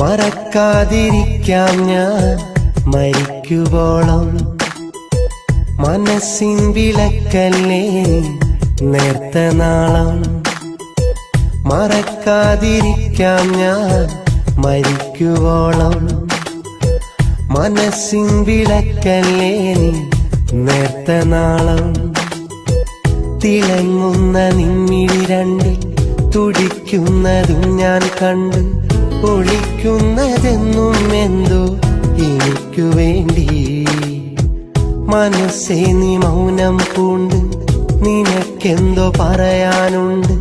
മറക്കാതിരിക്കാം ഞാൻ മരിക്കുവോളം. മനസ്സിൻ വിളക്കല്ലേ നേർത്ത നാളം. മറക്കാതിരിക്കാം ഞാൻ മരിക്കുവോളം. മനസ്സിൻ വിളക്കല്ലേ നേർത്ത നാളം. തിളങ്ങുന്ന നിന്നിഴി രണ്ടിൽ തുടിക്കുന്നതും ഞാൻ കണ്ട്. ഒളിക്കുന്നതെന്നും എന്തോ എനിക്കു വേണ്ടി. മനസ്സേ നീ മൗനം പൂണ്ട്, നിനക്കെന്തോ പറയാനുണ്ട്.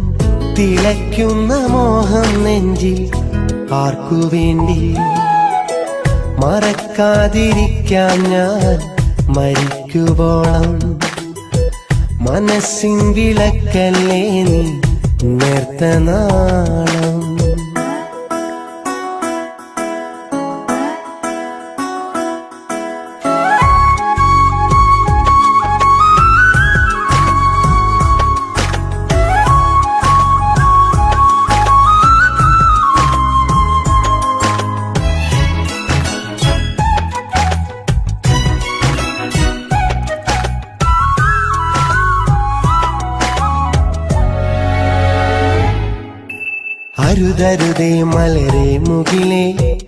തിളയ്ക്കുന്ന മോഹം നെഞ്ചിൽ ആർക്കു വേണ്ടി. മറക്കാതിരിക്കാം ഞാൻ മരിക്കുവോളം. മനസ്സിൻ വിളക്കല്ലേ നീ നേർത്ത നാളം. അരുതരുതേ മലരെ മുകിലേ,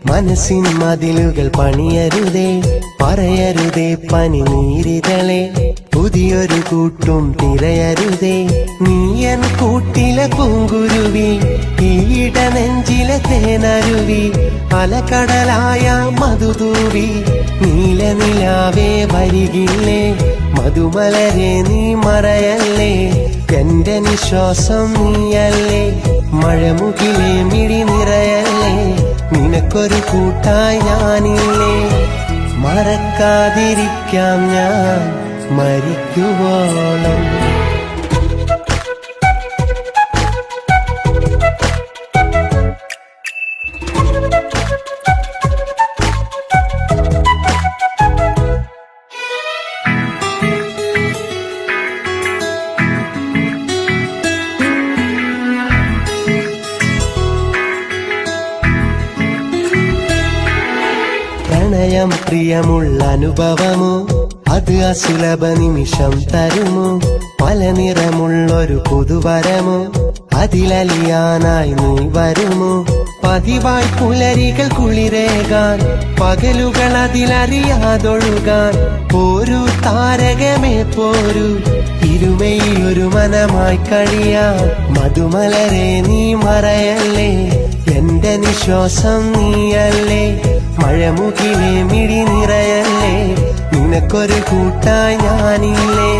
മനസ്സിൻ മതിലുകൾ പണിയരുതേ. പറയരുതേ പനിനീരിതളെ, പുതിയൊരു കൂട്ടും തിരയരുതേ. നീയൻ കൂട്ടിലെ പൂങ്കുരുവി, ഈയിട നെഞ്ചിലെ തേനരുവി. അലകടലായ മധുതൂവി, നീല നിലാവേ വരികില്ലേ. മധുമലരെ നീ മറയല്ലേ, എന്റെ നിശ്വാസം നീയല്ലേ. മഴമുകിലേ മിഴി നിറയല്ലേ, നിനക്കൊരു കൂട്ടായി ഞാനില്ലേ. മറക്കാതിരിക്കാം ഞാൻ മരിക്കുവോളം. പ്രണയം പ്രിയമുള്ള അനുഭവമോ, അത് അസുലഭ നിമിഷം തരുമോ. പല നിറമുള്ളൊരു പുതുവരമോ, അതിലലിയാനായി നീ വരുമോ. പതിവായി പുലരികൾ കുളിരേകാൻ, പകലുകൾ അതിലറിയാതൊഴുകാൻ. പോരു താരകമേ പോരു, ഇരുമയൊരു മനമായി കഴിയാം. മധുമലരെ നീ മറയല്ലേ, എന്റെ നിശ്വാസം നീയല്ലേ. മഴമുകിലേ മിഴി നിറയല്ലേ, നിനക്കൊരു കൂട്ടായി ഞാനില്ലേ.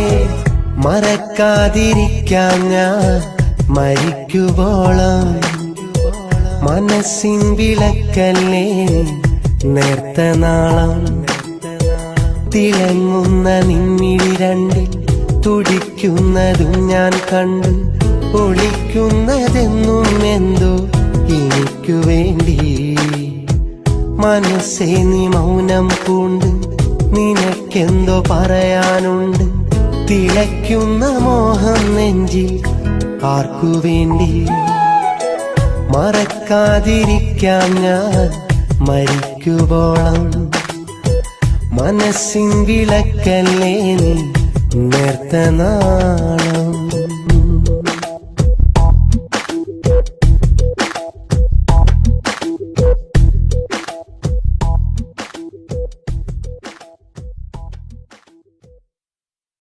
മറക്കാതിരിക്കാം ഞാൻ മരിക്കുവോളം. മനസ്സിൻ വിളക്കല്ലേ നേർത്ത നാളം. തിളങ്ങുന്ന നിന്നിഴി രണ്ടിൽ തുടിക്കുന്നതും ഞാൻ കണ്ട്. ഒളിക്കുന്നതെന്നും എന്തോ എനിക്കു വേണ്ടി. മനസ്സേ നീ മൗനം പൂണ്ട്, നിനക്കെന്തോ പറയാനുണ്ട്. തിളയ്ക്കുന്ന മോഹം നെഞ്ചിൽ ആർക്കു വേണ്ടി. മറക്കാതിരിക്കാം ഞാൻ മരിക്കുവോളം. മനസ്സിൻ വിളക്കല്ലേ നീ നേർത്ത നാളം.